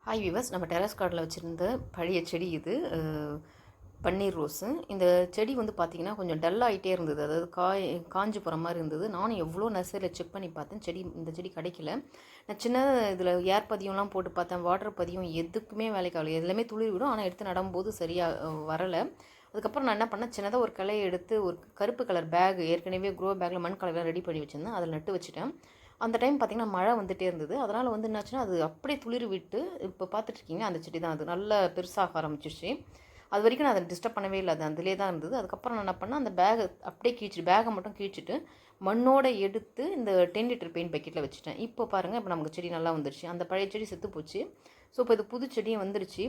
Hi viewers, நம்ம terrace கார்டில் வச்சுருந்த பழைய செடி இது. பன்னீர் ரோஸு. இந்த செடி வந்து பார்த்திங்கன்னா கொஞ்சம் டல்லாகிட்டே இருந்தது. அதாவது காஞ்சு போகிற மாதிரி இருந்தது. நானும் எவ்வளோ நர்சரியில் செக் பண்ணி பார்த்தேன், இந்த செடி கிடைக்கல. நான் சின்ன இதில் ஏர் பதியம்லாம் போட்டு பார்த்தேன், வாட்டர் பதியம் எதுக்குமே வேலைக்கு ஆகல. எல்லாமே துளிர் விடும், ஆனால் எடுத்து நடும்போது சரியாக வரலை. அதுக்கப்புறம் நான் என்ன பண்ணேன், சின்னதாக ஒரு கிளையை எடுத்து ஒரு கருப்பு கலர் பேக், ஏற்கனவே க்ரோ பேக்கில் மண் கலர்லாம் ரெடி பண்ணி வச்சுருந்தேன், அதில் நட்டு வச்சுட்டேன். அந்த டைம் பார்த்திங்கன்னா மழை வந்துகிட்டே இருந்தது. அதனால் வந்து என்னாச்சுன்னா அது அப்படியே துளிர் விட்டு, இப்போ பார்த்துட்ருக்கீங்க அந்த செடி தான் அது நல்லா பெருசாக ஆரம்பிச்சிருச்சு. அது வரைக்கும் நான் அதை டிஸ்டர்ப் பண்ணவே இல்லை, அது அதிலே தான் இருந்தது. அதுக்கப்புறம் நான் என்ன பண்ணேன், அந்த பேகை அப்படியே பேகை மட்டும் கீழ்ச்சிட்டு மண்ணோடு எடுத்து இந்த 10 லிட்டர் பெயிண்ட் பக்கெட்டில் வச்சுட்டேன். இப்போ பாருங்கள், இப்போ நமக்கு செடி நல்லா வந்துருச்சு. அந்த பழைய செடி செத்து போச்சு. ஸோ இப்போ இது புது செடியும் வந்துருச்சு.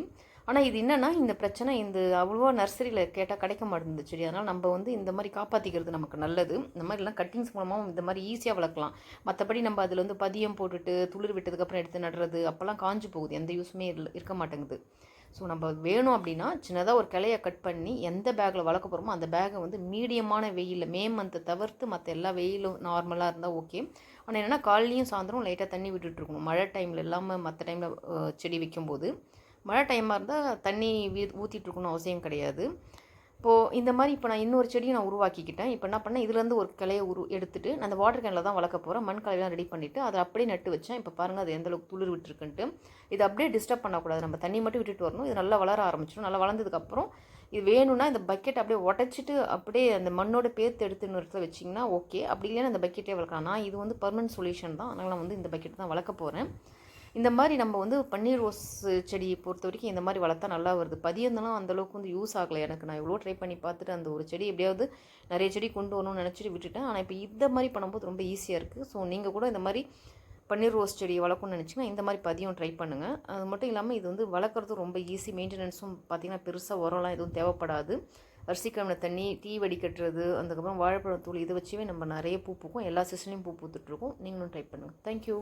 ஆனால் இது என்னென்னா, இந்த பிரச்சனை இந்த அவ்வளோவா நர்சரியில் கேட்டால் கிடைக்க மாட்டேங்குது செடி. அதனால் நம்ம வந்து இந்த மாதிரி காப்பாற்றிக்கிறது நமக்கு நல்லது. இந்த மாதிரிலாம் கட்டிங்ஸ் மூலமாக இந்த மாதிரி ஈஸியாக வளர்க்கலாம். மற்றபடி நம்ம அதில் வந்து பதியம் போட்டுட்டு துளிர் விட்டதுக்கப்புறம் எடுத்து நடுறது அப்போல்லாம் காஞ்சு போகுது, எந்த யூஸுமே இருக்க மாட்டேங்குது. ஸோ நம்ம வேணும் அப்படின்னா சின்னதாக ஒரு கிளையை கட் பண்ணி எந்த பேக்கில் வளர்க்க போகிறோமோ அந்த பேக்கை வந்து மீடியமான வெயிலில், மே மந்த்தை தவிர்த்து மற்ற எல்லா வெயிலும் நார்மலாக இருந்தால் ஓகே. ஆனால் என்னென்னா காலையிலையும் சாயந்தரம் லைட்டாக தண்ணி விட்டுட்டுருக்கணும். மழை டைமில் இல்லாமல் மற்ற டைமில் செடி வைக்கும்போது. மழை டைமாக இருந்தால் தண்ணி ஊற்றிட்டுருக்கணும் அவசியம் கிடையாது. இப்போது இந்த மாதிரி இப்போ நான் இன்னொரு செடியை நான் உருவாக்கிக்கிட்டேன். இப்போ என்ன பண்ணேன், இதுலேருந்து ஒரு கிளையை எடுத்துகிட்டு நான் அந்த வாட்டர் கேனில் தான் வளர்க்க போகிறேன். மண் கலையெல்லாம் ரெடி பண்ணிவிட்டு அதை அப்படியே நட்டு வச்சேன். இப்போ பாருங்கள் அது எந்தளவுக்கு துளிர் விட்டுருக்குன்ட்டு. இது அப்படியே டிஸ்டர்ப் பண்ணக்கூடாது, நம்ம தண்ணி மட்டும் விட்டுட்டு வரணும். இது நல்லா வளர ஆரம்பிச்சிடும். நல்லா வளர்ந்ததுக்கப்புறம் இது வேணும்னா இந்த பக்கெட் அப்படியே உடச்சிட்டு அப்படியே அந்த மண்ணோட பேர்த்து எடுத்து இன்னொரு இடத்துல வச்சிங்கன்னா ஓகே. அப்படி இல்லைன்னா இந்த பக்கெட்டே வளர்க்கலாம். நான் இது வந்து பர்மனன்ட் சொல்யூஷன் தான், அதனால் நான் வந்து இந்த பக்கெட் தான் வளர்க்க போகிறேன். இந்த மாதிரி நம்ம வந்து பன்னீர் ரோஸ் செடியை பொறுத்த வரைக்கும் இந்த மாதிரி வளர்த்தா நல்லா வருது. பதியந்தெல்லாம் அந்தளவுக்கு வந்து யூஸ் ஆகலை எனக்கு. நான் எவ்வளோ ட்ரை பண்ணி பார்த்துட்டு அந்த ஒரு செடி எப்படியாவது நிறைய செடி கொண்டு வரணும்னு நினச்சிட்டு விட்டுட்டேன். ஆனால் இப்போ இந்த மாதிரி பண்ணும்போது ரொம்ப ஈஸியாக இருக்குது. ஸோ நீங்கள் கூட இந்த மாதிரி பன்னீர் ரோஸ் செடி வளர்க்கணும்னு நினச்சிங்கன்னா இந்த மாதிரி பதியம் ட்ரை பண்ணுங்கள். அது மட்டும் இல்லாமல் இது வந்து வளர்க்குறதும் ரொம்ப ஈஸி. மெயின்டெனன்ஸும் பார்த்திங்கன்னா பெருசாக உரம்லாம் எதுவும் தேவைப்படாது. அரிசிக்கிழமை தண்ணி, டீ வடிகட்டுறது, அதுக்கப்புறம் வாழைப்பழத்தூள் இதை வச்சுவே நம்ம நிறைய பூ பூக்கும். எல்லா சீசன்லையும் பூ பூத்துட்ருக்கும். நீங்களும் ட்ரை பண்ணுங்கள். தேங்க்யூ.